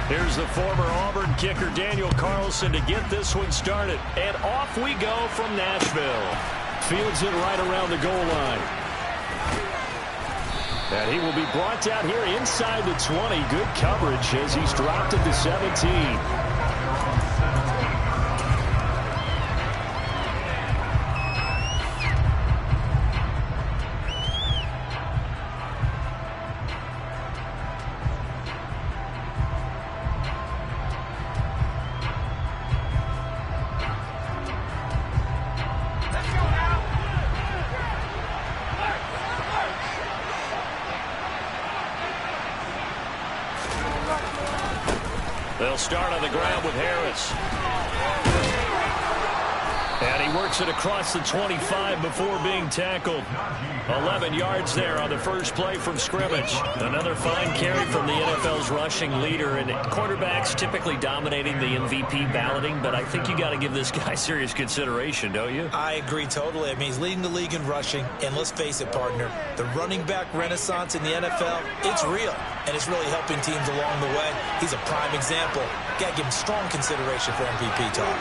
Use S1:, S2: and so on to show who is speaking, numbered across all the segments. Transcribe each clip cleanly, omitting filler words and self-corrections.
S1: Here's the former Auburn kicker Daniel Carlson to get this one started. And off we go from Nashville. Fields it right around the goal line. And he will be brought down here inside the 20. Good coverage as he's dropped at the 17. They'll start on the ground with Harris. And he works it across the 25 before being tackled. 11 yards there on the first play from scrimmage. Another fine carry from the NFL's rushing leader. And quarterbacks typically dominating the MVP balloting, but I think you got to give this guy serious consideration, don't you?
S2: I agree totally. I mean, he's leading the league in rushing. And let's face it, partner, the running back renaissance in the NFL, it's real. And it's really helping teams along the way. He's a prime example. Got to give him strong consideration for MVP talk.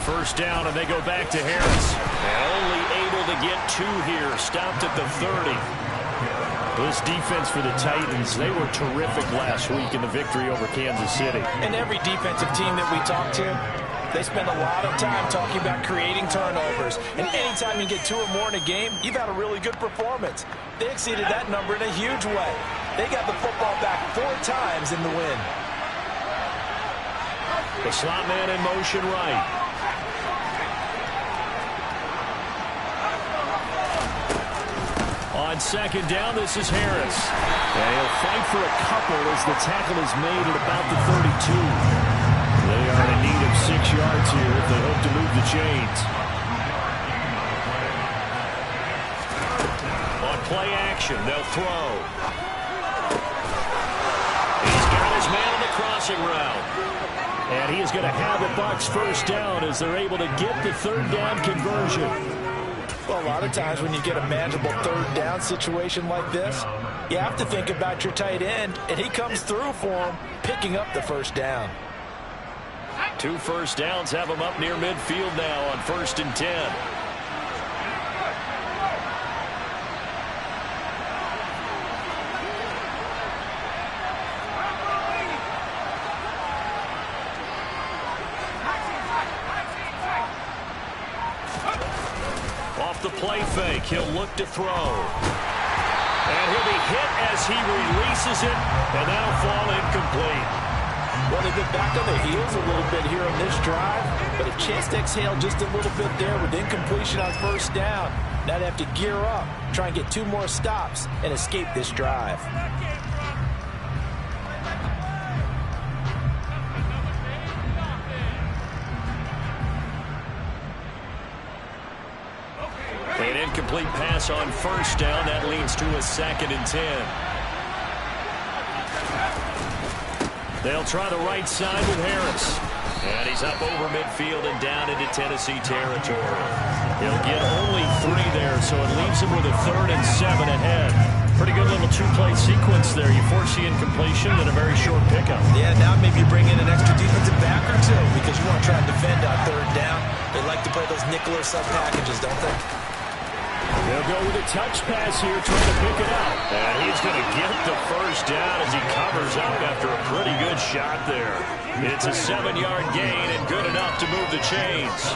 S1: First down, and they go back to Harris. And only able to get 2 here. Stopped at the 30. This defense for the Titans, they were terrific last week in the victory over Kansas City.
S2: And every defensive team that we talk to, they spend a lot of time talking about creating turnovers. And anytime you get 2 or more in a game, you've had a really good performance. They exceeded that number in a huge way. They got the football back 4 times in the win.
S1: The slot man in motion right. On second down, this is Harris. And he'll fight for a couple as the tackle is made at about the 32. They are in need of 6 yards here if they hope to move the chains. On play action, they'll throw. He's got his man on the crossing route. And he is going to have the Bucs first down as they're able to get the third down conversion.
S2: Well, a lot of times when you get a manageable third down situation like this, you have to think about your tight end, and he comes through for him, picking up the first down.
S1: 2 first downs have him up near midfield now on 1st and 10. Off the play fake, he'll look to throw. And he'll be hit as he releases it, and that'll fall incomplete.
S2: Well, they've been back on their heels a little bit here on this drive, but a chance to exhale just a little bit there with incompletion on first down. Now they have to gear up, try and get 2 more stops, and escape this drive.
S1: An incomplete pass on first down. That leads to a 2nd and 10. They'll try the right side with Harris. And he's up over midfield and down into Tennessee territory. He'll get only 3 there, so it leaves him with a 3rd and 7 ahead. Pretty good little 2-play sequence there. You force the incompletion and a very short pickup.
S2: Yeah, now maybe you bring in an extra defensive back or 2 because you want to try and defend on 3rd down. They like to play those nickel or sub packages, don't they?
S1: They'll go with a touch pass here, trying to pick it up. And he's going to get the first down as he covers up after a pretty good shot there. It's a 7-yard gain and good enough to move the chains.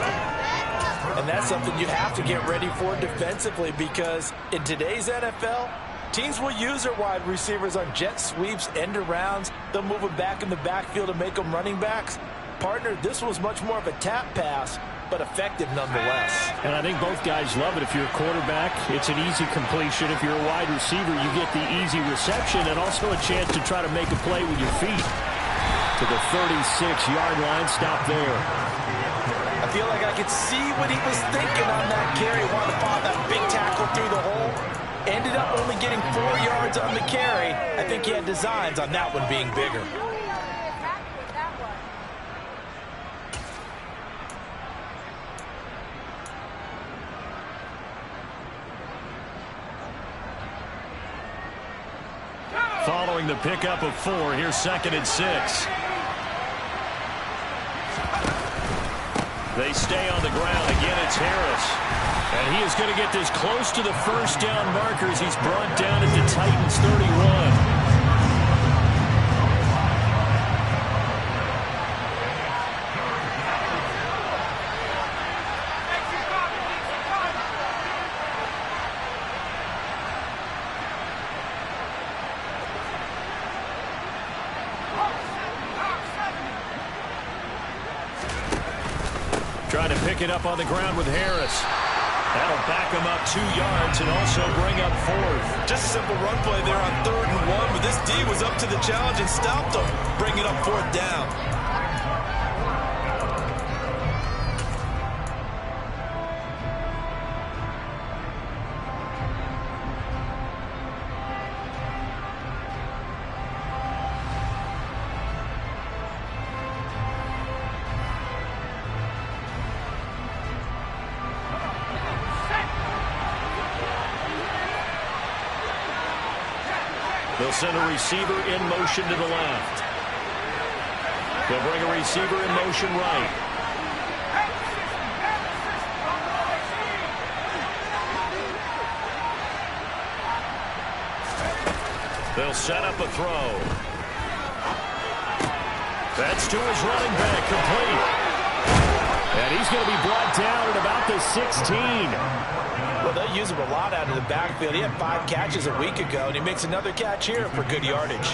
S2: And that's something you have to get ready for defensively because in today's NFL, teams will use their wide receivers on jet sweeps, end arounds. They'll move them back in the backfield and make them running backs. Partner, this was much more of a tap pass, but effective nonetheless.
S1: And I think both guys love it. If you're a quarterback, it's an easy completion. If you're a wide receiver, you get the easy reception and also a chance to try to make a play with your feet. To the 36-yard line, stop there.
S2: I feel like I could see what he was thinking on that carry. Wanted to follow that big tackle through the hole. Ended up only getting 4 yards on the carry. I think he had designs on that one being bigger.
S1: following the pickup of 4. Here's 2nd and 6. They stay on the ground. Again, it's Harris. And he is going to get this close to the first down markers. He's brought down at the Titans 31. Trying to pick it up on the ground with Harris. That'll back him up 2 yards and also bring up 4th.
S2: Just a simple run play there on 3rd and 1, but this D was up to the challenge and stopped him, bringing up 4th down.
S1: They'll send a receiver in motion to the left. They'll bring a receiver in motion right. They'll set up a throw. That's to his running back, complete. And he's going to be brought down at about the 16.
S2: Well, they'll use him a lot out of the backfield. He had 5 catches a week ago, and he makes another catch here for good yardage.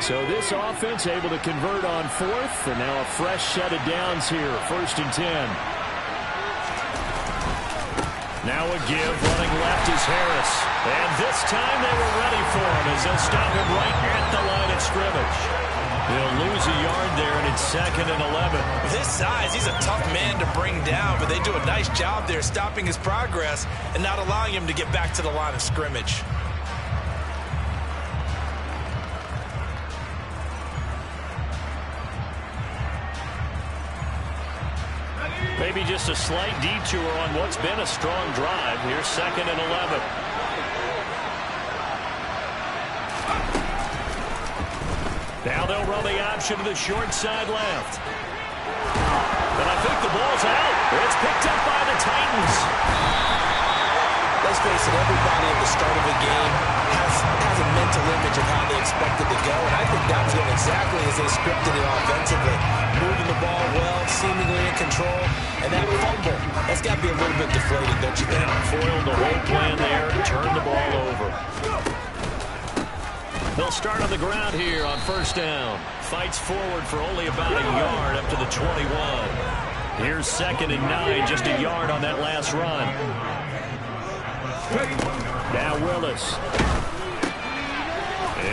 S1: So this offense able to convert on 4th, and now a fresh set of downs here, 1st and 10. Now a give, running left is Harris. And this time they were ready for him as they'll stop him right at the line of scrimmage. He'll lose a yard there, and it's 2nd and 11.
S2: With his size, he's a tough man to bring down, but they do a nice job there stopping his progress and not allowing him to get back to the line of scrimmage.
S1: Maybe just a slight detour on what's been a strong drive. Here's 2nd and 11. Now they'll run the option to the short side left. But I think the ball's out. It's picked up by the Titans.
S2: Let's face it, everybody at the start of a game has a mental image of how they expect it to go, and I think that was going exactly as they scripted it offensively. Moving the ball well, seemingly in control, and that fumble, that's got to be a little bit deflating, don't you think?
S1: Foiled the whole plan there, turned the ball over. They'll start on the ground here on 1st down. Fights forward for only about a yard up to the 21. Here's 2nd and 9, just a yard on that last run. Now Willis.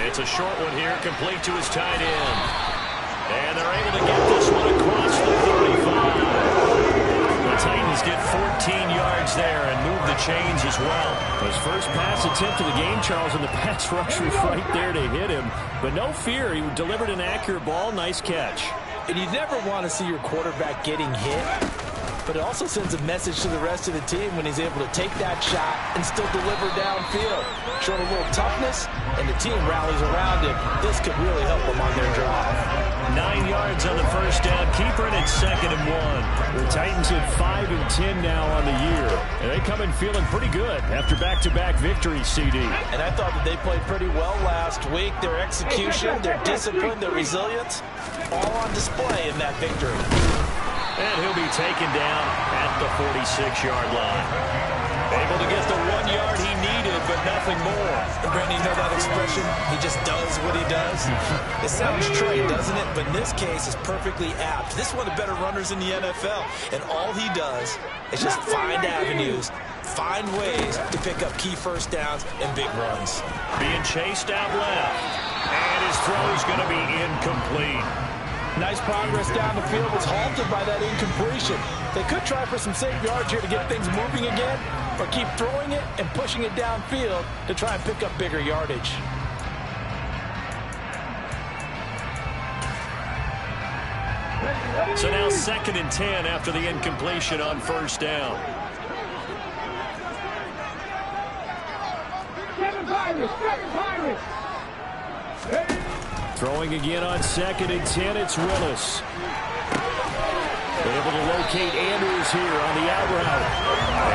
S1: It's a short one here, complete to his tight end. And they're able to get this one across the 35. The Titans get 14 yards there and move the chains as well. His first pass attempt of the game, Charles, and the pass rush was right there to hit him. But no fear, he delivered an accurate ball. Nice catch.
S2: And you never want to see your quarterback getting hit, but it also sends a message to the rest of the team when he's able to take that shot and still deliver downfield. Showing a little toughness, and the team rallies around him. This could really help them on their drive.
S1: 9 yards on the first down. Keeper, and it's 2nd and 1. The Titans at 5 and 10 now on the year. And they come in feeling pretty good after back-to-back victories, CD.
S2: And I thought that they played pretty well last week. Their execution, their discipline, their resilience, all on display in that victory.
S1: And he'll be taken down at the 46-yard line. Able to get the 1 yard he needed, but nothing more.
S2: And Brandon, you know that expression? He just does what he does. It sounds trite, doesn't it? But in this case, it's perfectly apt. This is one of the better runners in the NFL. And all he does is just find avenues, find ways to pick up key first downs and big runs.
S1: Being chased out left. And his throw is going to be incomplete.
S2: Nice progress down the field was halted by that incompletion. They could try for some safe yards here to get things moving again, or keep throwing it and pushing it downfield to try and pick up bigger yardage.
S1: So now 2nd and 10 after the incompletion on first down. Throwing again on 2nd and 10, it's Willis. Able to locate Andrews here on the out route.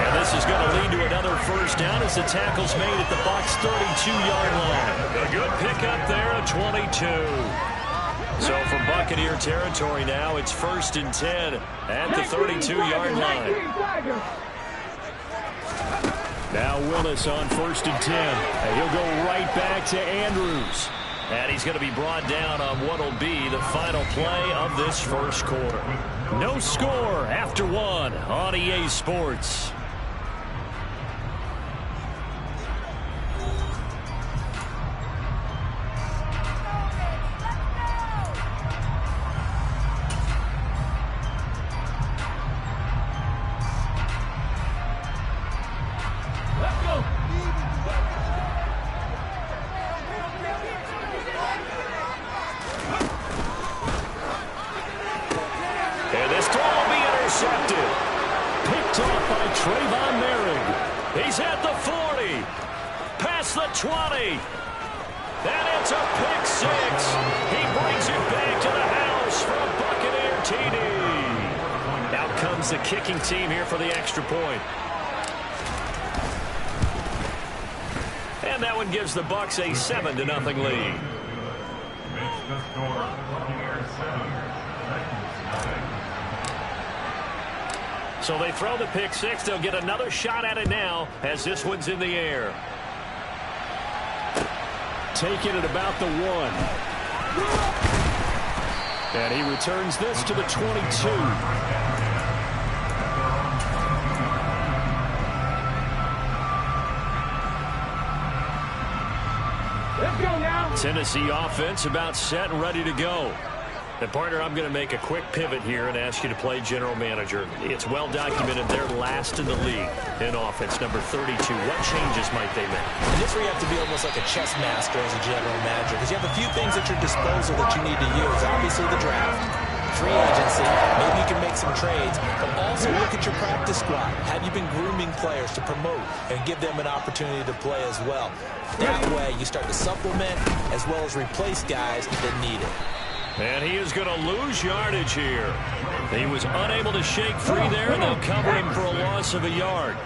S1: And this is going to lead to another first down as the tackle's made at the Bucs 32-yard line. A good pickup there at 22. So from Buccaneer territory now, it's 1st and 10 at the 32-yard line. Now Willis on 1st and 10. And he'll go right back to Andrews. And he's going to be brought down on what will be the final play of this first quarter. No score after 1 on EA Sports. He's at the 40, past the 20, and it's a pick 6. He brings it back to the house for a Buccaneer TD. Out comes the kicking team here for the extra point. And that one gives the Bucs a 7-0 lead. So they throw the pick 6. They'll get another shot at it now as this one's in the air. Taking it about the 1. And he returns this to the 22. Let's go now. Tennessee offense about set and ready to go. And, partner, I'm going to make a quick pivot here and ask you to play general manager. It's well documented they're last in the league in offense, number 32. What changes might they make?
S2: And this where you have to be almost like a chess master as a general manager, because you have a few things at your disposal that you need to use. Obviously, the draft, free agency, maybe you can make some trades, but also look at your practice squad. Have you been grooming players to promote and give them an opportunity to play as well? That way, you start to supplement as well as replace guys that need it.
S1: And he is going to lose yardage here. He was unable to shake free there, and they'll cover him for a loss of a yard.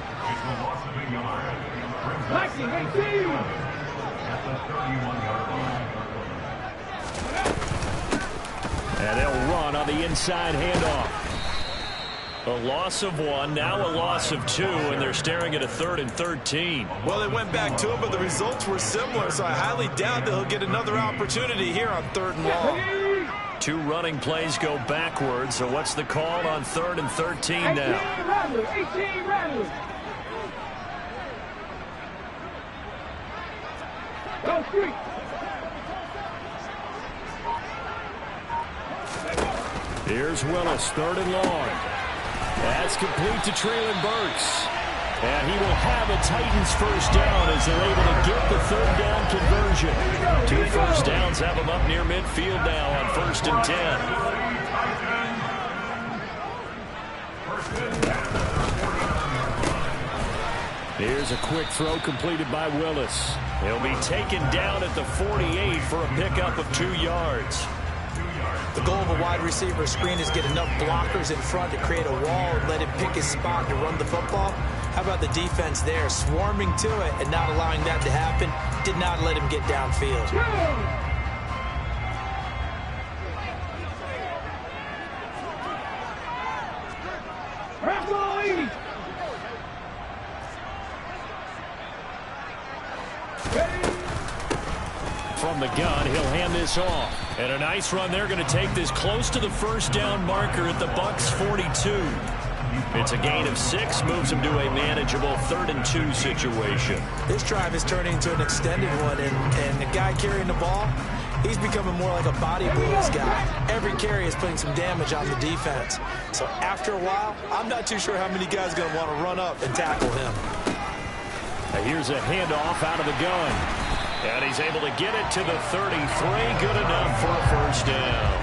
S1: And they'll run on the inside handoff. A loss of 1, now a loss of 2, and they're staring at a 3rd and 13.
S2: Well, they went back to him, but the results were similar, so I highly doubt that he'll get another opportunity here on 3rd and long.
S1: 2 running plays go backwards, so what's the call on 3rd and 13 now?
S3: 18 runners. Go street.
S1: Here's Willis, 3rd and long. That's complete to Treylon Burks. And he will have a Titans first down as they're able to get the 3rd down conversion. 2 first downs have them up near midfield now on 1st and 10. Here's a quick throw completed by Willis. He'll be taken down at the 48 for a pickup of 2 yards.
S2: The goal of a wide receiver screen is get enough blockers in front to create a wall and let him pick his spot to run the football. How about the defense there, swarming to it and not allowing that to happen? Did not let him get downfield.
S1: From the gun, he'll hand this off. And a nice run. They're going to take this close to the first down marker at the Bucs 42. It's a gain of 6, moves them to a manageable 3rd and 2 situation.
S2: This drive is turning into an extended one, and the guy carrying the ball, he's becoming more like a body blows guy. Every carry is putting some damage on the defense. So after a while, I'm not too sure how many guys are going to want to run up and tackle him.
S1: Now here's a handoff out of the gun. And he's able to get it to the 33. Good enough for a first down.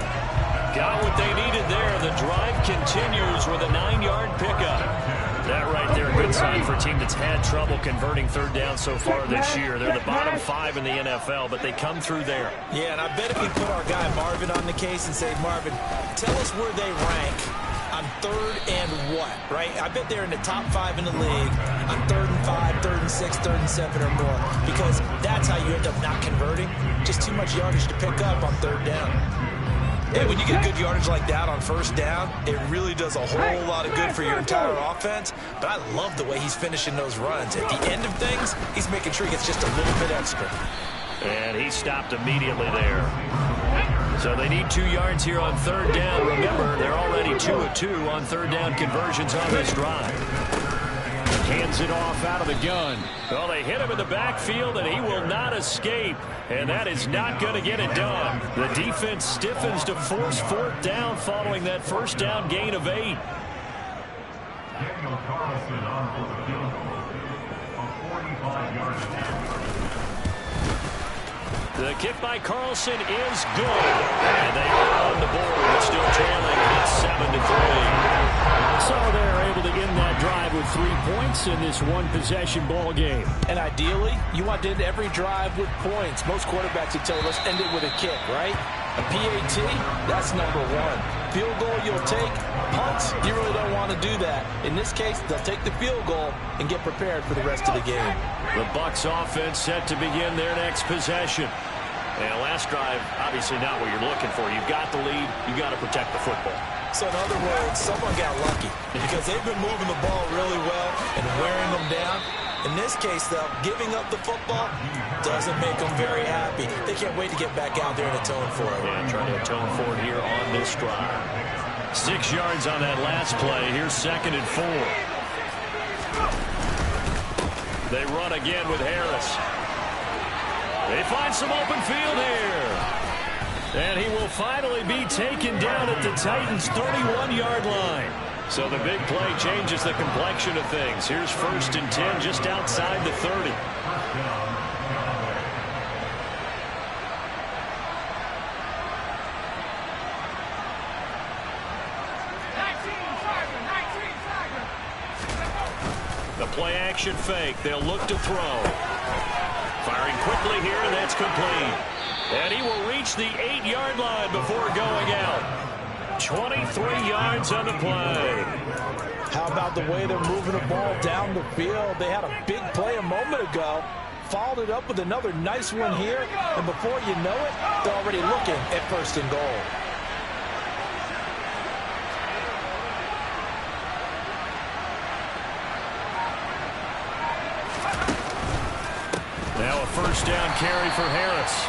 S1: Got what they needed there. The drive continues with a 9-yard pickup. That right there, a good sign for a team that's had trouble converting third down so far this year. They're the bottom 5 in the NFL, but they come through there.
S2: Yeah, and I bet if we put our guy Marvin on the case and say, Marvin, tell us where they rank on third and what, right? I bet they're in the top 5 in the league on 3rd and 5, 3rd and 6, 3rd and 7 or more, because that's how you end up not converting. Just too much yardage to pick up on third down. And when you get good yardage like that on first down, it really does a whole lot of good for your entire offense. But I love the way he's finishing those runs. At the end of things, he's making sure he gets just a little bit extra.
S1: And he stopped immediately there. So they need 2 yards here on third down. Remember, they're already 2 of 2 on third down conversions on this drive. Hands it off out of the gun. Well, they hit him in the backfield, and he will not escape. And that is not going to get it done. The defense stiffens to force 4th down following that first down gain of 8.
S4: Daniel Carlson on for the field goal. A 45-yard attempt.
S1: The kick by Carlson is good. And they are on the board, but still trailing at 7-3. So they're able to end that drive with 3 points in this one-possession ball game.
S2: And ideally, you want to end every drive with points. Most quarterbacks would tell you, let's end it with a kick, right? A PAT, that's number 1. Field goal you'll take. Punts, you really don't want to do that. In this case, they'll take the field goal and get prepared for the rest of the game.
S1: The Bucs offense set to begin their next possession. And last drive, obviously not what you're looking for. You've got the lead. You've got to protect the football.
S2: So in other words, someone got lucky because they've been moving the ball really well and wearing them down. In this case, though, giving up the football doesn't make them very happy. They can't wait to get back out there and atone for it.
S1: Yeah, trying to atone for it here on this drive. 6 yards on that last play. Here's 2nd and 4. They run again with Harris. They find some open field here. And he will finally be taken down at the Titans' 31-yard line. So the big play changes the complexion of things. Here's 1st and 10 just outside the 30. The play action fake. They'll look to throw. Firing quickly here, and that's complete. And he will reach the 8-yard line before going out. 23 yards on the play.
S2: How about the way they're moving the ball down the field? They had a big play a moment ago. Followed it up with another nice one here. And before you know it, they're already looking at 1st and goal.
S1: Now a 1st down carry for Harris.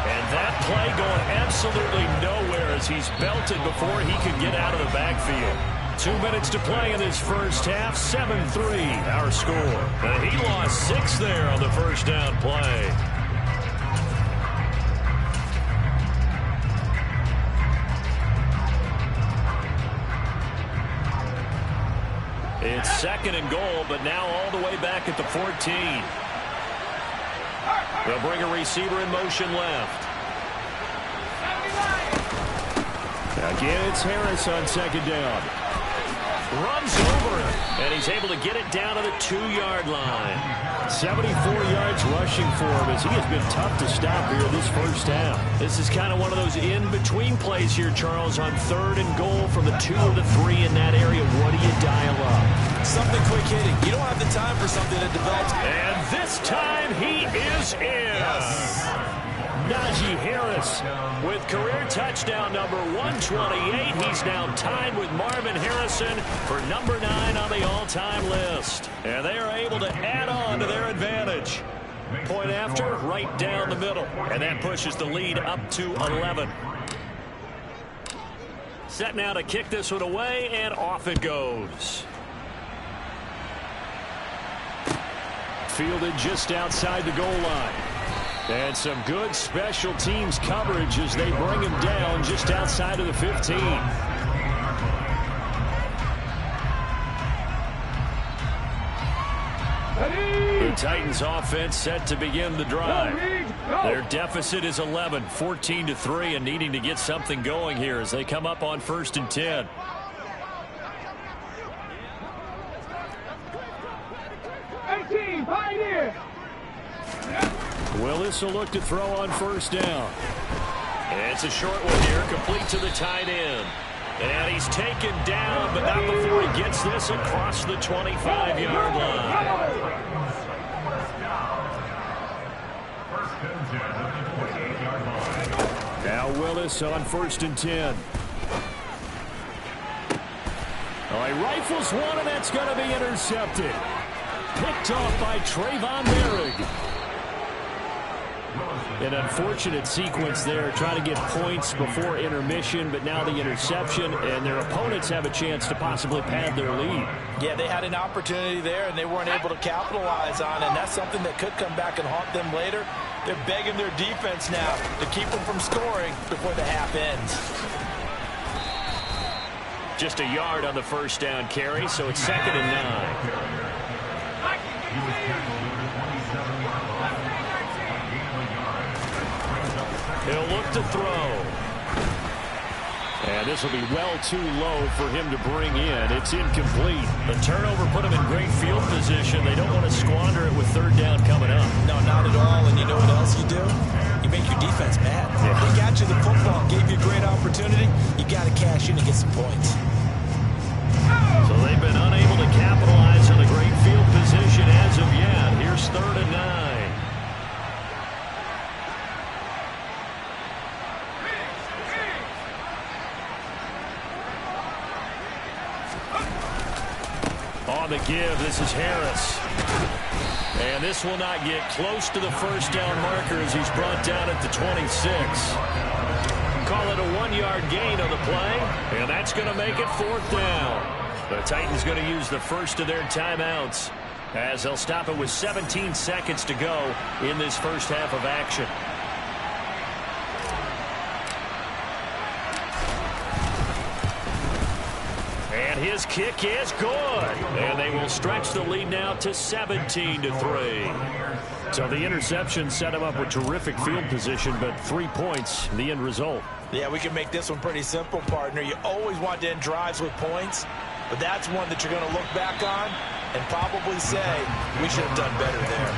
S1: And that play going absolutely nowhere as he's belted before he could get out of the backfield. 2 minutes to play in this first half. 7-3 our score. And he lost 6 there on the 1st down play. It's 2nd and goal, but now all the way back at the 14. They'll bring a receiver in motion left. Again, it's Harris on 2nd down. Runs over him, and he's able to get it down to the 2-yard line. 74 yards rushing for him as he has been tough to stop here this first half. This is kind of one of those in-between plays here, Charles, on 3rd and goal from the 2 or the 3 in that area. What do you dial up?
S2: Something quick hitting. You don't have the time for something that develops.
S1: And this time he is in.
S2: Yes.
S1: Najee Harris with career touchdown number 128. He's now tied with Marvin Harrison for number 9 on the all-time list. And they are able to add on to their advantage. Point after, right down the middle. And that pushes the lead up to 11. Set now to kick this one away, and off it goes. Fielded just outside the goal line. And some good special teams coverage as they bring him down just outside of the 15. The Titans offense set to begin the drive. Their deficit is 11, 14-3, and needing to get something going here as they come up on 1st and 10. Willis will look to throw on first down. It's a short one here, complete to the tight end. And he's taken down, but not before he gets this across the 25-yard line. Now Willis on 1st and 10. Oh, he rifles one, and that's going to be intercepted. Picked off by Trayvon Merrick. An unfortunate sequence there, trying to get points before intermission, but now the interception, and their opponents have a chance to possibly pad their lead.
S2: Yeah, they had an opportunity there, and they weren't able to capitalize on it, and that's something that could come back and haunt them later. They're begging their defense now to keep them from scoring before the half ends.
S1: Just a yard on the first down carry, so it's 2nd and 9. He'll look to throw. And this will be well too low for him to bring in. It's incomplete. The turnover put him in great field position. They don't want to squander it with 3rd down coming up.
S2: No, not at all. And you know what else you do? You make your defense mad. Yeah. They got you the football, gave you a great opportunity. You got to cash in and get some points.
S1: So they've been unable to capitalize on the great field position as of yet. Here's 3rd and 9. On the give, this is Harris. And this will not get close to the first down marker as he's brought down at the 26. Call it a 1-yard gain on the play, and that's going to make it 4th down. The Titans going to use the first of their timeouts as they'll stop it with 17 seconds to go in this first half of action. And his kick is good. And they will stretch the lead now to 17-3. So the interception set him up with terrific field position, but 3 points, the end result.
S2: Yeah, we can make this one pretty simple, partner. You always want to end drives with points, but that's one that you're going to look back on and probably say, we should have done better there.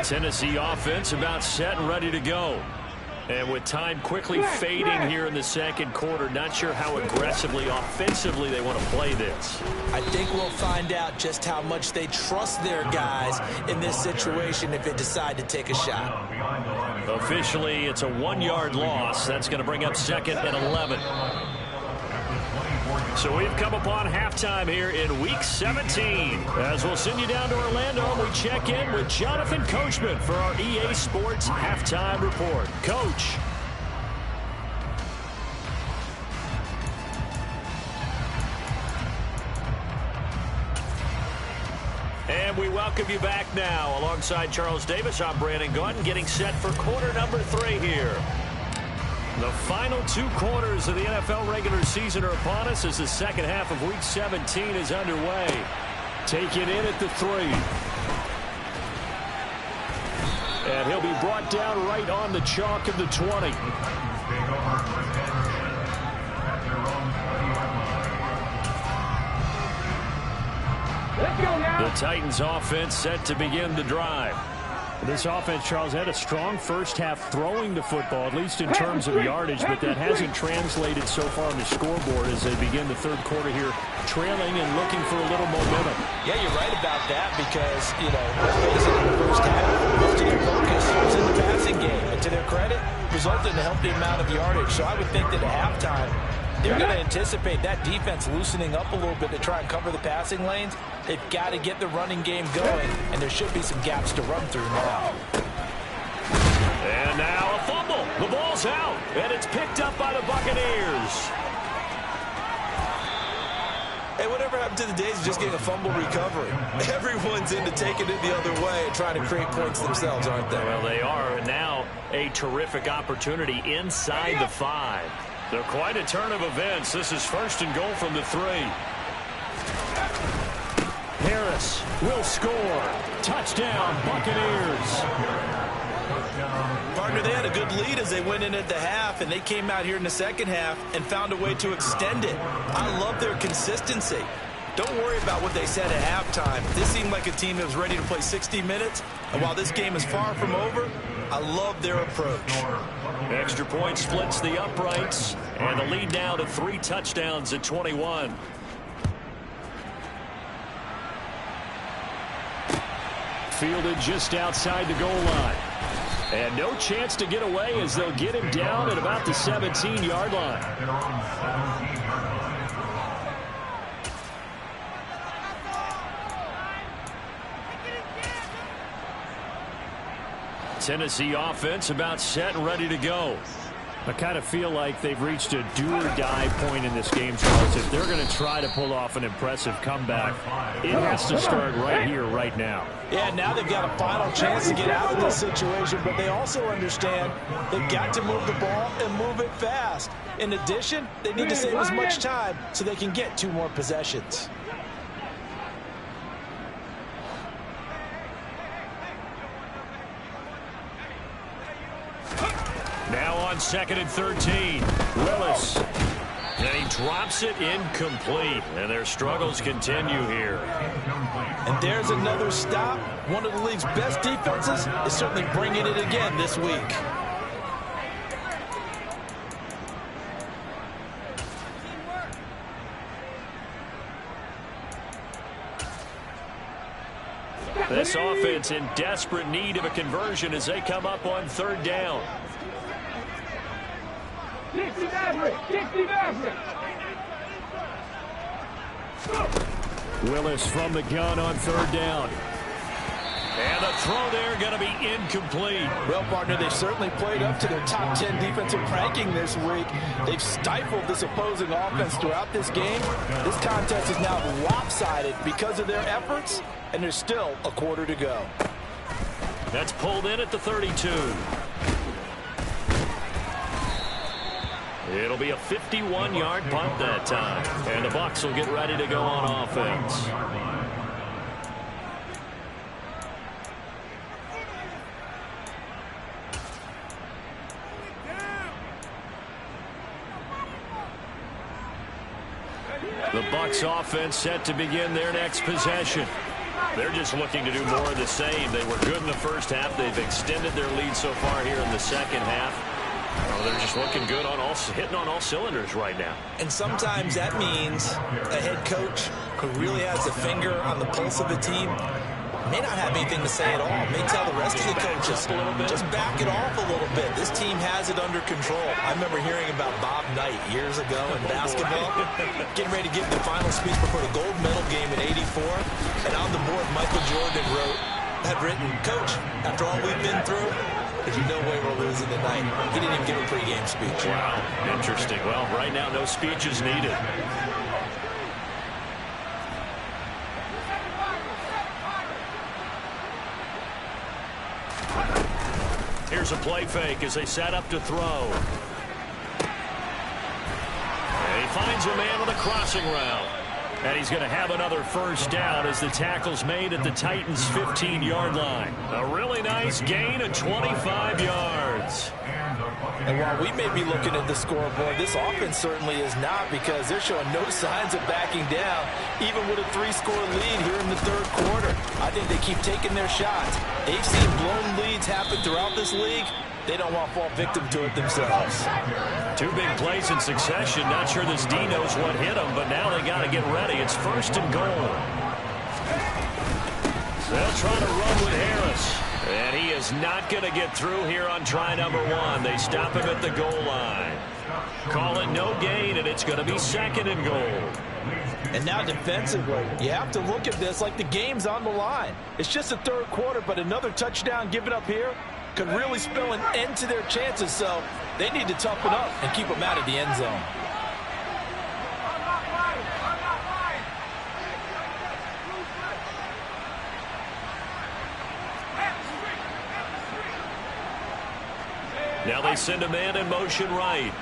S1: Tennessee offense about set and ready to go. And with time quickly fading here in the second quarter, not sure how aggressively, offensively they want to play this.
S2: I think we'll find out just how much they trust their guys in this situation if they decide to take a shot.
S1: Officially, it's a 1-yard loss. That's going to bring up 2nd and 11. So we've come upon halftime here in Week 17. As we'll send you down to Orlando, we check in with Jonathan Coachman for our EA Sports Halftime Report. Coach. And we welcome you back now. Alongside Charles Davis, I'm Brandon Gaudin, getting set for quarter number 3 here. The final 2 quarters of the NFL regular season are upon us as the second half of Week 17 is underway. Taken in at the 3. And he'll be brought down right on the chalk of the 20. The Titans offense set to begin the drive. This offense, Charles, had a strong first half throwing the football, at least in terms of yardage, but that hasn't translated so far on the scoreboard as they begin the third quarter here, trailing and looking for a little momentum.
S2: Yeah, you're right about that because, you know, basically in the first half, most of their focus was in the passing game. And to their credit, resulted in a healthy amount of yardage. So I would think that at halftime, they're going to anticipate that defense loosening up a little bit to try and cover the passing lanes. They've got to get the running game going, and there should be some gaps to run through now.
S1: And now a fumble. The ball's out, and it's picked up by the Buccaneers.
S2: Hey, whatever happened to the days of just getting a fumble recovery? Everyone's into taking it the other way and trying to create points themselves, aren't they?
S1: Well, they are, and now a terrific opportunity inside the 5. They're quite a turn of events. This is 1st and goal from the 3. Harris will score. Touchdown, Buccaneers.
S2: Partner, they had a good lead as they went in at the half, and they came out here in the second half and found a way to extend it. I love their consistency. Don't worry about what they said at halftime. This seemed like a team that was ready to play 60 minutes, and while this game is far from over, I love their approach.
S1: Extra point splits the uprights, and the lead now to 3 touchdowns at 21. Fielded just outside the goal line. And no chance to get away as they'll get him down at about the 17-yard line. Tennessee offense about set and ready to go. I kind of feel like they've reached a do-or-die point in this game, Charles. If they're going to try to pull off an impressive comeback, it has to start right here, right now.
S2: Yeah, now they've got a final chance to get out of this situation, but they also understand they've got to move the ball and move it fast. In addition, they need to save as much time so they can get 2 more possessions.
S1: Now on 2nd and 13, Willis. And he drops it incomplete. And their struggles continue here.
S2: And there's another stop. One of the league's best defenses is certainly bringing it again this week.
S1: This offense in desperate need of a conversion as they come up on 3rd down.
S3: Dixie Maverick! Dixie Maverick!
S1: Willis from the gun on 3rd down. And the throw there going to be incomplete.
S2: Well, partner, they've certainly played up to their top 10 defensive ranking this week. They've stifled this opposing offense throughout this game. This contest is now lopsided because of their efforts, and there's still a quarter to go.
S1: That's pulled in at the 32. It'll be a 51-yard punt that time. And the Bucs will get ready to go on offense. The Bucs offense set to begin their next possession. They're just looking to do more of the same. They were good in the first half. They've extended their lead so far here in the second half. Oh, they're just looking good on hitting on all cylinders right now.
S2: And sometimes that means a head coach who really has a finger on the pulse of the team may not have anything to say at all. May tell the rest of the coaches, just back it off a little bit. This team has it under control. I remember hearing about Bob Knight years ago in basketball, getting ready to give the final speech before the gold medal game in '84. And on the board, Michael Jordan had written, "Coach, after all we've been through, there's no way we're losing tonight." He didn't even give a pregame speech.
S1: Wow, interesting. Well, right now, no speech is needed. Here's a play fake as they set up to throw. And he finds a man with a crossing route. And he's going to have another first down as the tackle's made at the Titans' 15-yard line. A really nice gain of 25 yards.
S2: And while we may be looking at the scoreboard, this offense certainly is not, because they're showing no signs of backing down, even with a 3-score lead here in the 3rd quarter. I think they keep taking their shots. They've seen blown leads happen throughout this league. They don't want to fall victim to it themselves.
S1: 2 big plays in succession. Not sure this D knows what hit them, but now they got to get ready. It's 1st and goal. They'll try to run with Harris. And he is not going to get through here on try number 1. They stop him at the goal line. Call it no gain, and it's going to be 2nd and goal.
S2: And now defensively, you have to look at this like the game's on the line. It's just the 3rd quarter, but another touchdown given up here could really spell an end to their chances, so they need to toughen up and keep them out of the end zone.
S1: Now they send a man in motion right.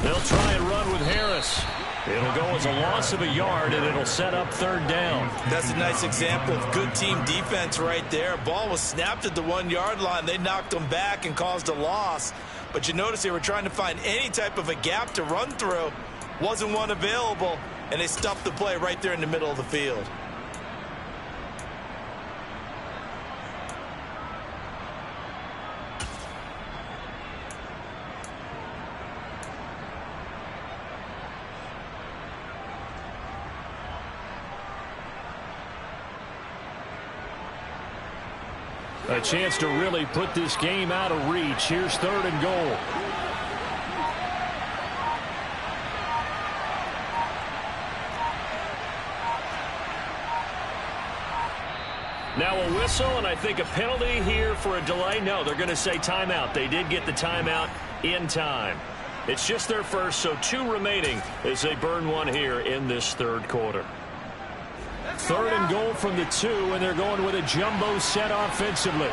S1: They'll try and run with Harris. It'll go as a loss of a yard, and it'll set up third down.
S2: That's a nice example of good team defense right there. Ball was snapped at the 1-yard line. They knocked them back and caused a loss. But you notice they were trying to find any type of a gap to run through. Wasn't one available, and they stuffed the play right there in the middle of the field.
S1: A chance to really put this game out of reach. Here's third and goal. Now a whistle, and I think a penalty here for a delay. No, they're going to say timeout. They did get the timeout in time. It's just their first, so 2 remaining as they burn one here in this third quarter. Third and goal from the 2, and they're going with a jumbo set offensively.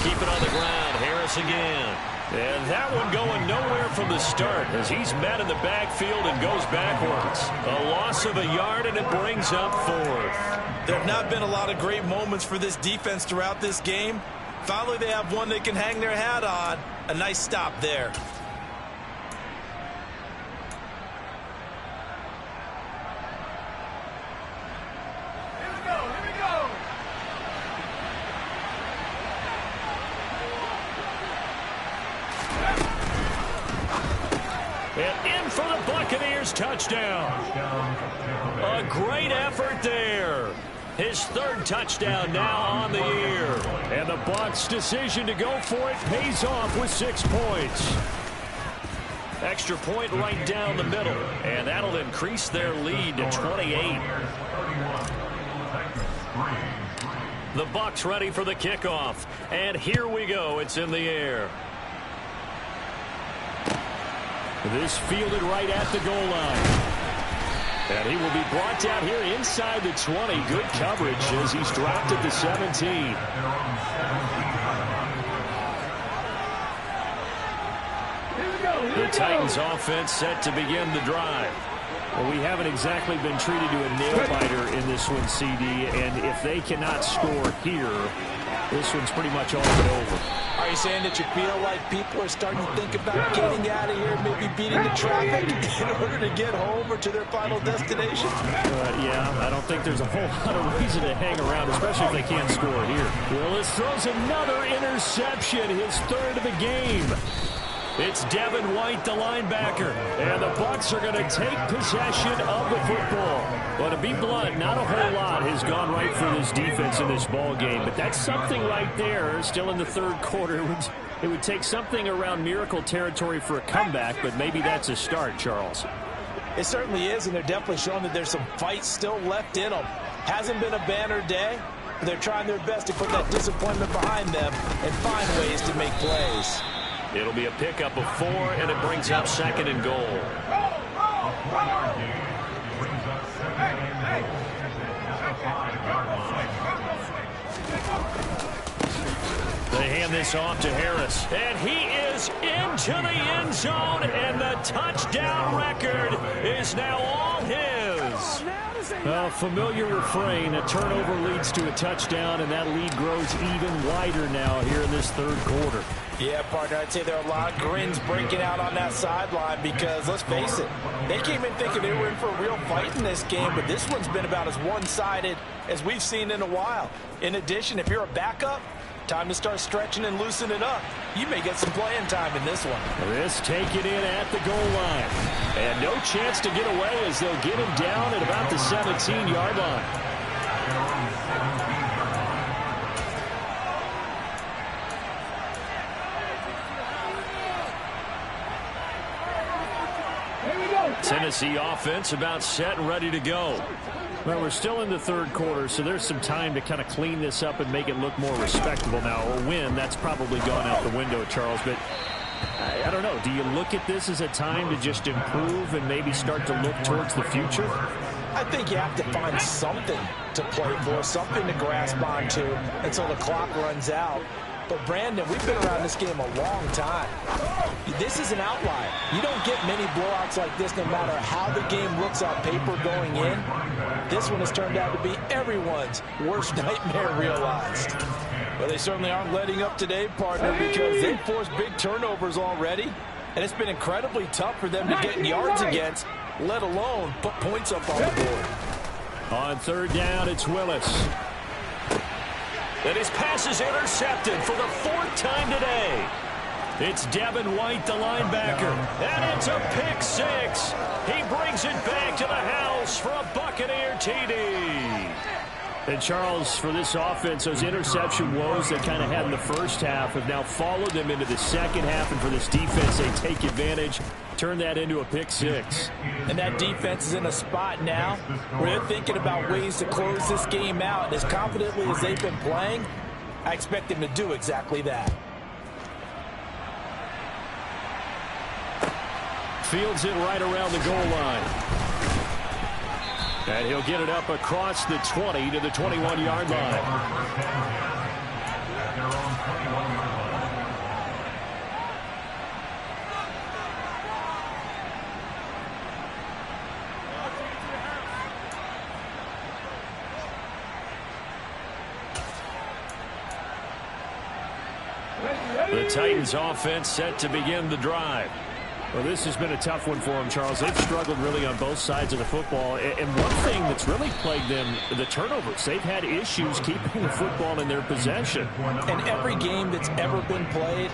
S1: Keep it on the ground. Harris again. And that one going nowhere from the start as he's met in the backfield and goes backwards. A loss of a yard, and it brings up 4th.
S2: There have not been a lot of great moments for this defense throughout this game. Finally, they have one they can hang their hat on. A nice stop there.
S1: And in for the Buccaneers touchdown. A great effort there. His 3rd touchdown now on the year. And the Bucs' decision to go for it pays off with 6 points. Extra point right down the middle. And that'll increase their lead to 28. The Bucs ready for the kickoff. And here we go. It's in the air. This fielded right at the goal line. And he will be brought down here inside the 20. Good coverage as he's dropped at the 17. The Titans offense set to begin the drive. Well, we haven't exactly been treated to a nail-biter in this one, CD. And if they cannot score here, this one's pretty much all but over.
S2: Are you saying that you feel like people are starting to think about getting out of here, maybe beating the traffic in order to get home or to their final destination?
S1: Yeah, I don't think there's a whole lot of reason to hang around, especially if they can't score here. Willis throws another interception, his 3rd of the game. It's Devin White, the linebacker, and the Bucs are going to take possession of the football. But to be blunt, not a whole lot has gone right for this defense in this ball game. But that's something right there. Still in the 3rd quarter, it would take something around miracle territory for a comeback, but maybe that's a start, Charles.
S2: It certainly is, and they're definitely showing that there's some fight still left in them. Hasn't been a banner day, but they're trying their best to put that disappointment behind them and find ways to make plays.
S1: It'll be a pickup of 4, and it brings up 2nd and goal. They hand this off to Harris, and he is into the end zone, and the touchdown record is now all his. A familiar refrain, a turnover leads to a touchdown, and that lead grows even wider now here in this 3rd quarter.
S2: Yeah, partner, I'd say there are a lot of grins breaking out on that sideline because, let's face it, they came in thinking they were in for a real fight in this game, but this one's been about as one-sided as we've seen in a while. In addition, if you're a backup, time to start stretching and loosening up. You may get some playing time in this one.
S1: This taken in at the goal line. And no chance to get away as they'll get him down at about the 17-yard line. Tennessee offense about set and ready to go. Well, we're still in the 3rd quarter, so there's some time to kind of clean this up and make it look more respectable now. A win, that's probably gone out the window, Charles, but I don't know. Do you look at this as a time to just improve and maybe start to look towards the future?
S2: I think you have to find something to play for, something to grasp onto until the clock runs out. But, Brandon, we've been around this game a long time. This is an outlier. You don't get many blowouts like this no matter how the game looks on paper going in. This one has turned out to be everyone's worst nightmare realized. Well, they certainly aren't letting up today, partner, because they've forced big turnovers already. And it's been incredibly tough for them to get yards against, let alone put points up on the board.
S1: On third down, it's Willis. And his pass is intercepted for the fourth time today. It's Devin White, the linebacker. And it's a pick six. He brings it back to the house for a Buccaneer TD. And, Charles, for this offense, those interception woes they kind of had in the first half have now followed them into the second half. And for this defense, they take advantage, turn that into a pick six.
S2: And that defense is in a spot now where they're thinking about ways to close this game out. And as confidently as they've been playing, I expect them to do exactly that.
S1: Fields it right around the goal line. And he'll get it up across the 20 to the 21-yard line. The Titans offense set to begin the drive. Well, this has been a tough one for them, Charles. They've struggled really on both sides of the football. And one thing that's really plagued them, the turnovers. They've had issues keeping the football in their possession.
S2: And every game that's ever been played,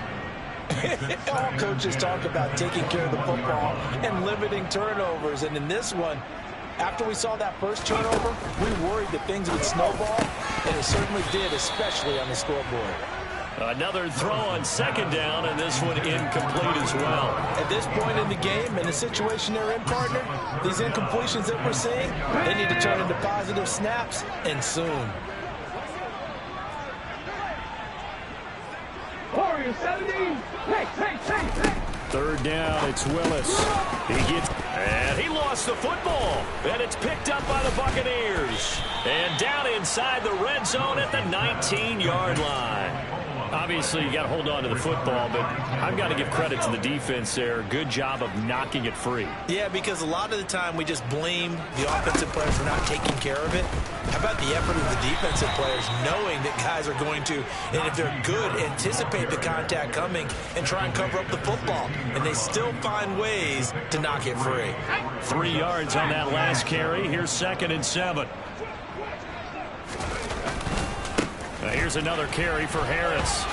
S2: all coaches talk about taking care of the football and limiting turnovers. And in this one, after we saw that first turnover, we worried that things would snowball, and it certainly did, especially on the scoreboard.
S1: Another throw on second down, and this one incomplete as well.
S2: At this point in the game, in the situation they're in, partner, these incompletions that we're seeing, they need to turn into positive snaps, and soon.
S3: Warriors 17. Take.
S1: Third down, it's Willis. And he lost the football. And it's picked up by the Buccaneers. And down inside the red zone at the 19-yard line. Obviously, you got to hold on to the football, but I've got to give credit to the defense there. Good job of knocking it free.
S2: Yeah, because a lot of the time we just blame the offensive players for not taking care of it. How about the effort of the defensive players knowing that guys are going to, and if they're good, anticipate the contact coming and try and cover up the football. And they still find ways to knock it free.
S1: 3 yards on that last carry. Here's 2nd and 7. Here's another carry for Harris.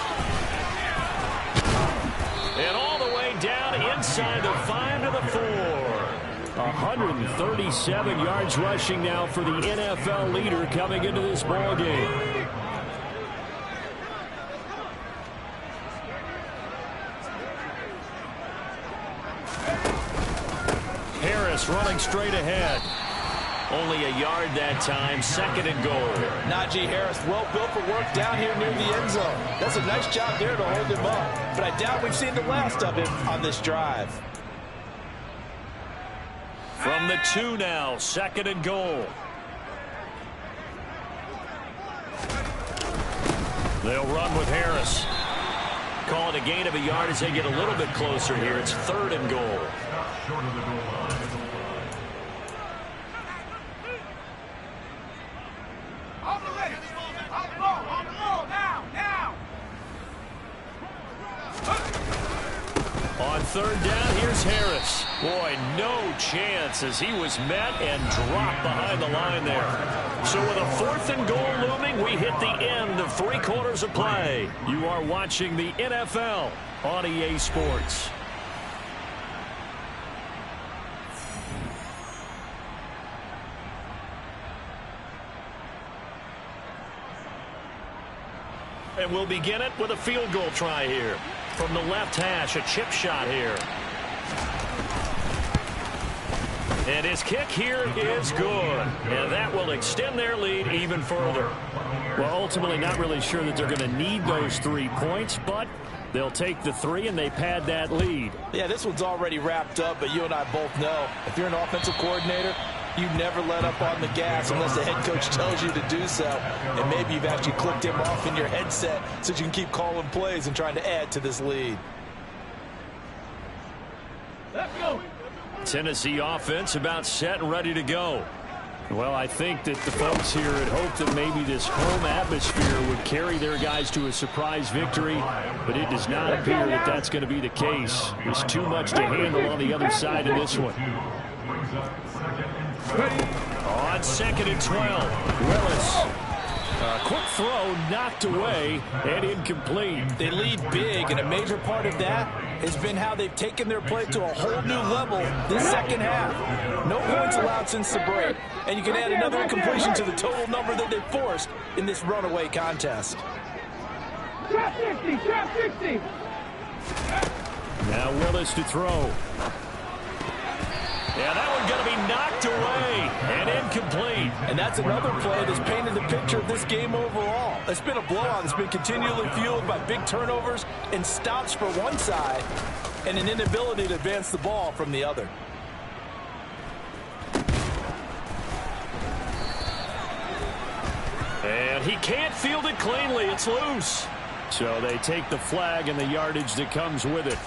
S1: And all the way down inside the 5 to the 4. 137 yards rushing now for the NFL leader coming into this ball game. Harris running straight ahead. Only a yard that time, 2nd and goal.
S2: Najee Harris, well built for work down here near the end zone. That's a nice job there to hold him up. But I doubt we've seen the last of him on this drive.
S1: From the 2 now, 2nd and goal. They'll run with Harris. Call it a gain of a yard as they get a little bit closer here. It's 3rd and goal.
S4: Short of the goal line.
S1: On 3rd down, here's Harris. Boy, no chance as he was met and dropped behind the line there. So with a 4th and goal looming, we hit the end of 3 quarters of play. You are watching the NFL on EA Sports. And we'll begin it with a field goal try here. From the left hash, a chip shot here. And his kick here is good. And that will extend their lead even further. Well, ultimately not really sure that they're going to need those 3 points, but they'll take the 3 and they pad that lead.
S2: Yeah, this one's already wrapped up, but you and I both know if you're an offensive coordinator, You never let up on the gas unless the head coach tells you to do so. And maybe you've actually clicked him off in your headset so you can keep calling plays and trying to add to this lead.
S3: Let's go.
S1: Tennessee offense about set and ready to go. Well, I think that the folks here had hoped that maybe this home atmosphere would carry their guys to a surprise victory, but it does not appear that that's going to be the case. There's too much to handle on the other side of this one. On 2nd and 12, Willis. Quick throw knocked away and incomplete.
S2: They lead big, and a major part of that has been how they've taken their play to a whole new level this second half. No points allowed since the break, and you can add another incompletion to the total number that they forced in this runaway contest.
S3: Trap 60, trap 60.
S1: Now Willis to throw. Yeah, that one's going to be knocked away and incomplete.
S2: And that's another play that's painted the picture of this game overall. It's been a blowout that's been continually fueled by big turnovers and stops for one side and an inability to advance the ball from the other.
S1: And he can't field it cleanly. It's loose. So they take the flag and the yardage that comes with it.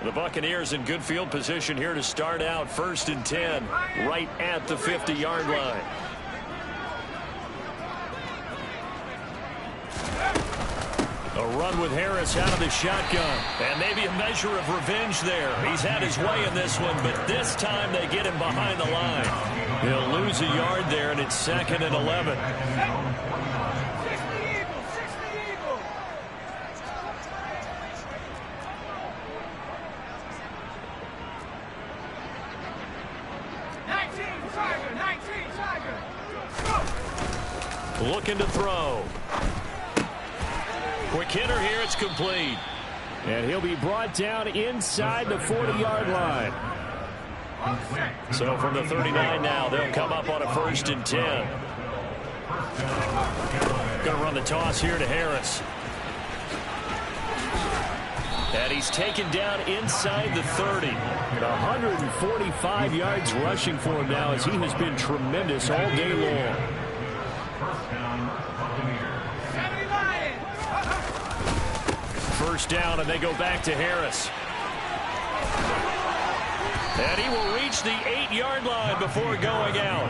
S1: The Buccaneers in good field position here to start out. 1st and 10, right at the 50-yard line. A run with Harris out of the shotgun. And maybe a measure of revenge there. He's had his way in this one, but this time they get him behind the line. He'll lose a yard there, and it's 2nd and 11. Looking to throw. Quick hitter here. It's complete. And he'll be brought down inside the 40-yard line. So from the 39 now, they'll come up on a 1st and 10. Going to run the toss here to Harris. And he's taken down inside the 30. 145 yards rushing for him now as he has been tremendous all day long. First down, and they go back to Harris. And he will reach the 8-yard line before going out.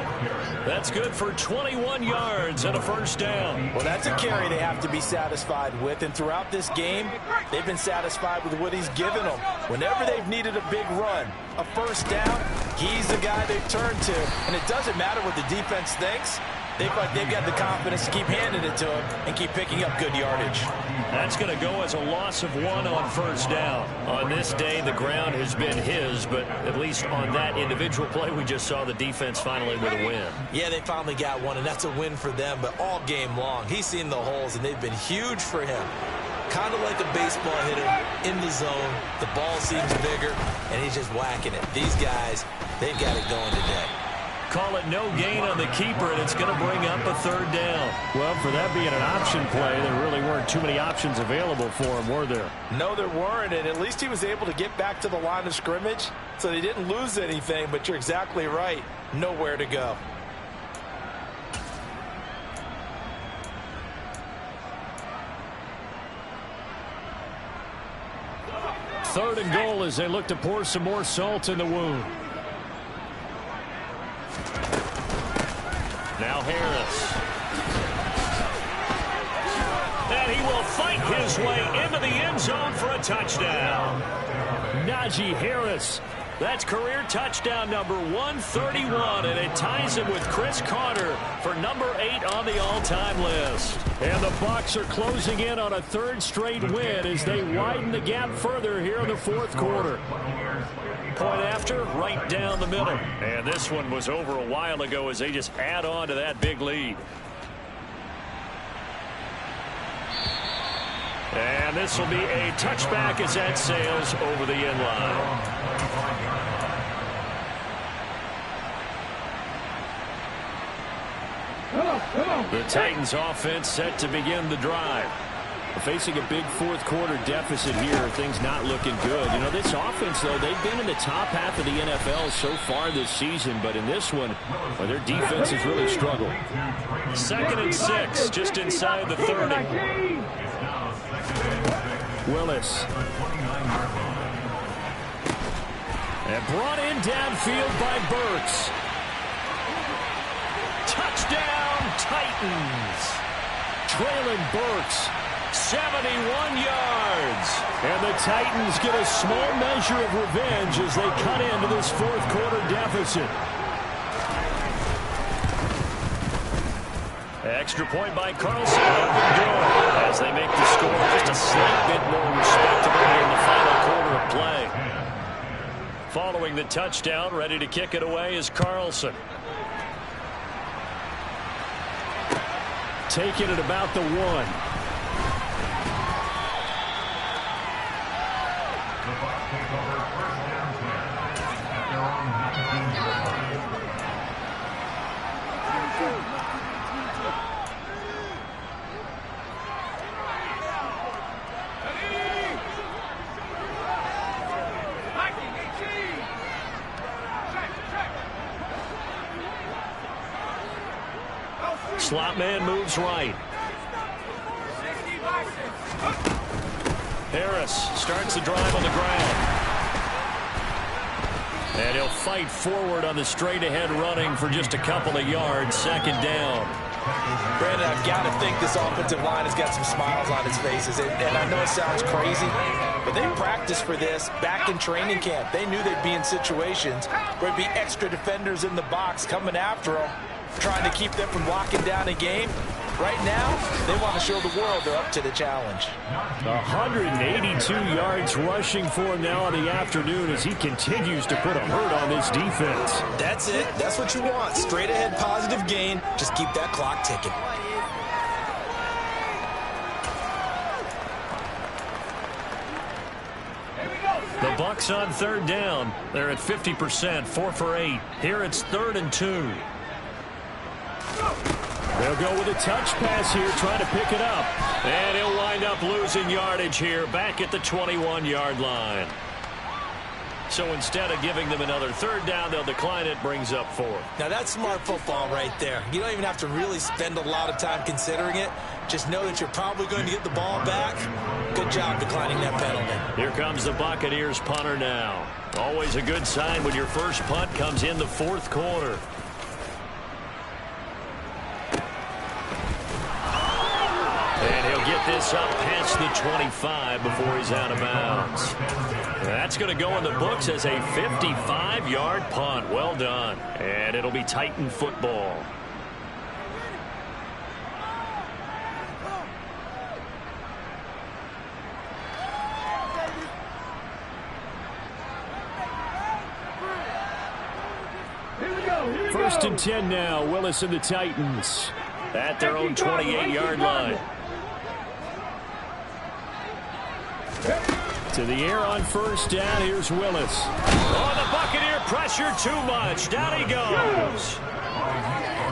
S1: That's good for 21 yards and a first down.
S2: Well, that's a carry they have to be satisfied with, and throughout this game, they've been satisfied with what he's given them. Whenever they've needed a big run, a first down, he's the guy they've turned to. And it doesn't matter what the defense thinks. They've got the confidence to keep handing it to him and keep picking up good yardage.
S1: That's going to go as a loss of 1 on first down. On this day, the ground has been his, but at least on that individual play, we just saw the defense finally with a win.
S2: Yeah, they finally got one, and that's a win for them, but all game long, he's seen the holes, and they've been huge for him. Kind of like a baseball hitter in the zone. The ball seems bigger, and he's just whacking it. These guys, they've got it going today.
S1: Call it no gain on the keeper, and it's going to bring up a 3rd down. Well, for that being an option play, there really weren't too many options available for him, were there?
S2: No, there weren't, and at least he was able to get back to the line of scrimmage, so they didn't lose anything, but you're exactly right. Nowhere to go.
S1: Third and goal as they look to pour some more salt in the wound. Now Harris. And he will fight his way into the end zone for a touchdown. Najee Harris. That's career touchdown number 131, and it ties him with Chris Carter for number 8 on the all-time list. And the Bucs are closing in on a 3rd straight win as they widen the gap further here in the 4th quarter. Point after, right down the middle. And this one was over a while ago as they just add on to that big lead. And this will be a touchback as that sails over the end line. The Titans offense set to begin the drive. Facing a big fourth-quarter deficit here, things not looking good. You know, this offense, though, they've been in the top half of the NFL so far this season, but in this one, well, their defense has really struggled. 2nd and 6, just inside the 30. Willis. And brought in downfield by Burks. Touchdown, Titans. Traylon Burks. 71 yards. And the Titans get a small measure of revenge as they cut into this fourth-quarter deficit. Extra point by Carlson. Open good as they make the score just a slight bit more respectable in the final quarter of play. Following the touchdown, ready to kick it away is Carlson. Taking it about the 1. Slot man moves right. Harris starts the drive on the ground. And he'll fight forward on the straight-ahead running for just a couple of yards. 2nd down.
S2: Brandon, I've got to think this offensive line has got some smiles on its faces. And I know it sounds crazy, but they practiced for this back in training camp. They knew they'd be in situations where there'd be extra defenders in the box coming after them, trying to keep them from locking down a game. Right now, they want to show the world they're up to the challenge.
S1: 182 yards rushing for him now in the afternoon as he continues to put a hurt on this defense.
S2: That's it. That's what you want. Straight ahead positive gain. Just keep that clock ticking.
S1: The Bucs on 3rd down. They're at 50%, 4 for 8. Here it's 3rd and 2. They'll go with a touch pass here, trying to pick it up. And he'll wind up losing yardage here, back at the 21-yard line. So instead of giving them another 3rd down, they'll decline it, brings up 4.
S2: Now that's smart football right there. You don't even have to really spend a lot of time considering it. Just know that you're probably going to get the ball back. Good job declining that penalty.
S1: Here comes the Buccaneers punter now. Always a good sign when your first punt comes in the 4th quarter. And he'll get this up past the 25 before he's out of bounds. That's going to go in the books as a 55-yard punt. Well done. And it'll be Titan football. First and 10 now. Willis and the Titans at their own 28-yard line. To the air on 1st down. Here's Willis. Oh, the Buccaneer pressure too much. Down he goes.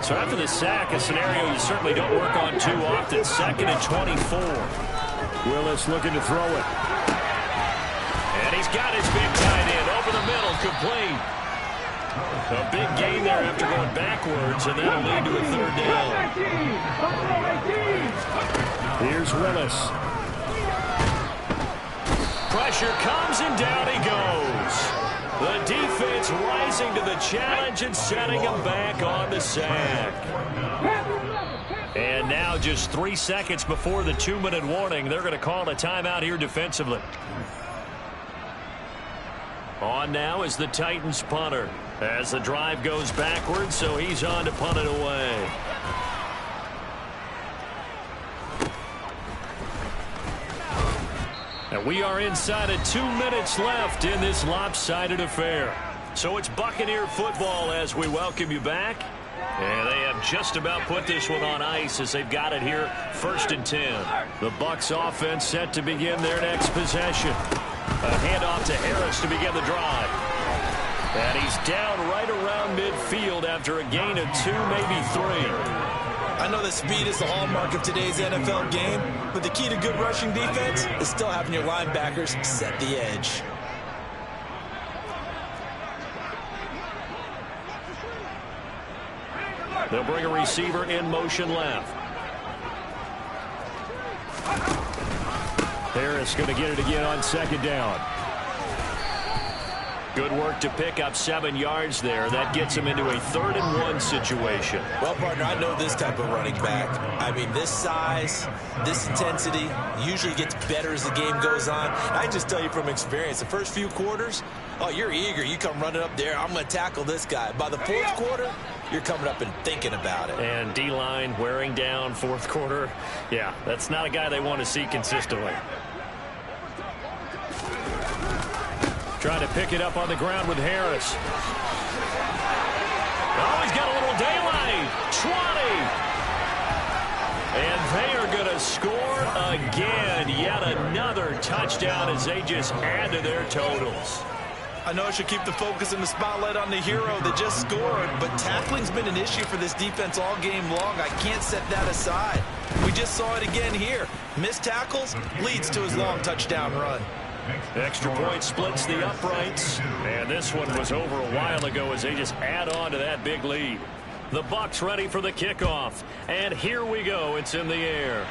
S1: So after the sack, a scenario you certainly don't work on too often. 2nd and 24. Willis looking to throw it. And he's got his big tight end over the middle, complete. A big gain there after going backwards, and that'll lead to a 3rd down. Here's Willis. Pressure comes, and down he goes. The defense rising to the challenge and setting him back on the sack. And now just 3 seconds before the 2-minute warning, they're going to call a timeout here defensively. On now is the Titans punter as the drive goes backwards, so he's on to punt it away. And we are inside of 2 minutes left in this lopsided affair. So it's Buccaneer football as we welcome you back. And they have just about put this one on ice as they've got it here, 1st and 10. The Bucs offense set to begin their next possession. A handoff to Harris to begin the drive. And he's down right around midfield after a gain of 2, maybe 3.
S2: I know that speed is the hallmark of today's NFL game, but the key to good rushing defense is still having your linebackers set the edge.
S1: They'll bring a receiver in motion left. Harris going to get it again on second down. Good work to pick up 7 yards there. That gets him into a 3rd and 1 situation.
S2: Well, partner, I know this type of running back. I mean, this size, this intensity usually gets better as the game goes on. I can just tell you from experience, the first few quarters, oh, you're eager. You come running up there, I'm going to tackle this guy. By the 4th quarter, you're coming up and thinking about it.
S1: And D-line wearing down 4th quarter. Yeah, that's not a guy they want to see consistently. Trying to pick it up on the ground with Harris. Oh, he's got a little daylight. 20. And they are going to score again. Yet another touchdown as they just add to their totals.
S2: I know I should keep the focus and the spotlight on the hero that just scored, but tackling's been an issue for this defense all game long. I can't set that aside. We just saw it again here. Missed tackles leads to his long touchdown run.
S1: Extra point splits the uprights, and this one was over a while ago as they just add on to that big lead. The Bucs ready for the kickoff, and here we go. It's in the air.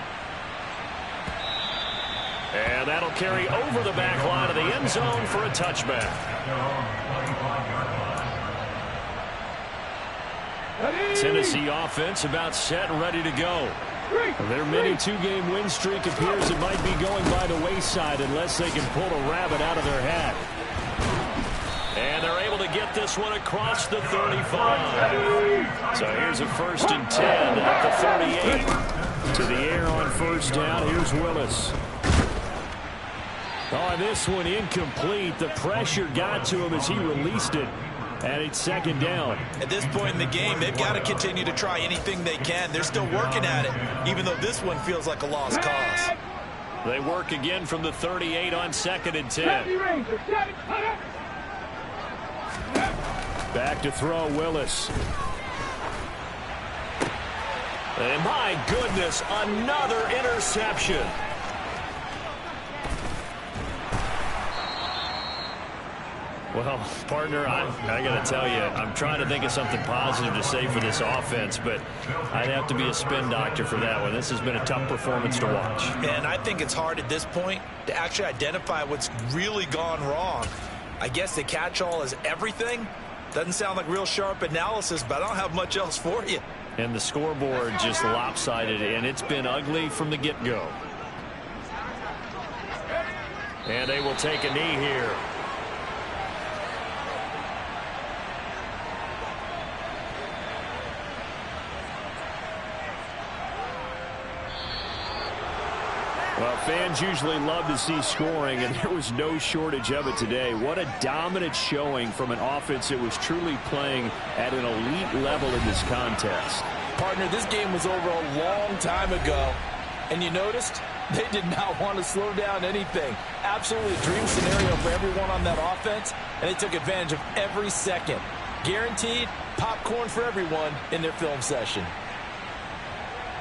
S1: And that'll carry over the back line of the end zone for a touchback. Tennessee offense about set and ready to go. Their mini 2-game win streak appears it might be going by the wayside unless they can pull a rabbit out of their hat. And they're able to get this one across the 35. So here's a 1st and 10 at the 38. To the air on 1st down. Here's Willis. Oh, this one incomplete. The pressure got to him as he released it. And it's 2nd down.
S2: At this point in the game, they've got to continue to try anything they can. They're still working at it, even though this one feels like a lost cause.
S1: They work again from the 38 on 2nd and 10. Back to throw, Willis. And my goodness, another interception. Well, partner, I got to tell you, I'm trying to think of something positive to say for this offense, but I'd have to be a spin doctor for that one. This has been a tough performance to watch.
S2: And I think it's hard at this point to actually identify what's really gone wrong. I guess the catch-all is everything. Doesn't sound like real sharp analysis, but I don't have much else for you.
S1: And the scoreboard just lopsided, and it's been ugly from the get-go. And they will take a knee here. Well, fans usually love to see scoring, and there was no shortage of it today. What a dominant showing from an offense that was truly playing at an elite level in this contest.
S2: Partner, this game was over a long time ago, and you noticed they did not want to slow down anything. Absolutely a dream scenario for everyone on that offense, and they took advantage of every second. Guaranteed popcorn for everyone in their film session.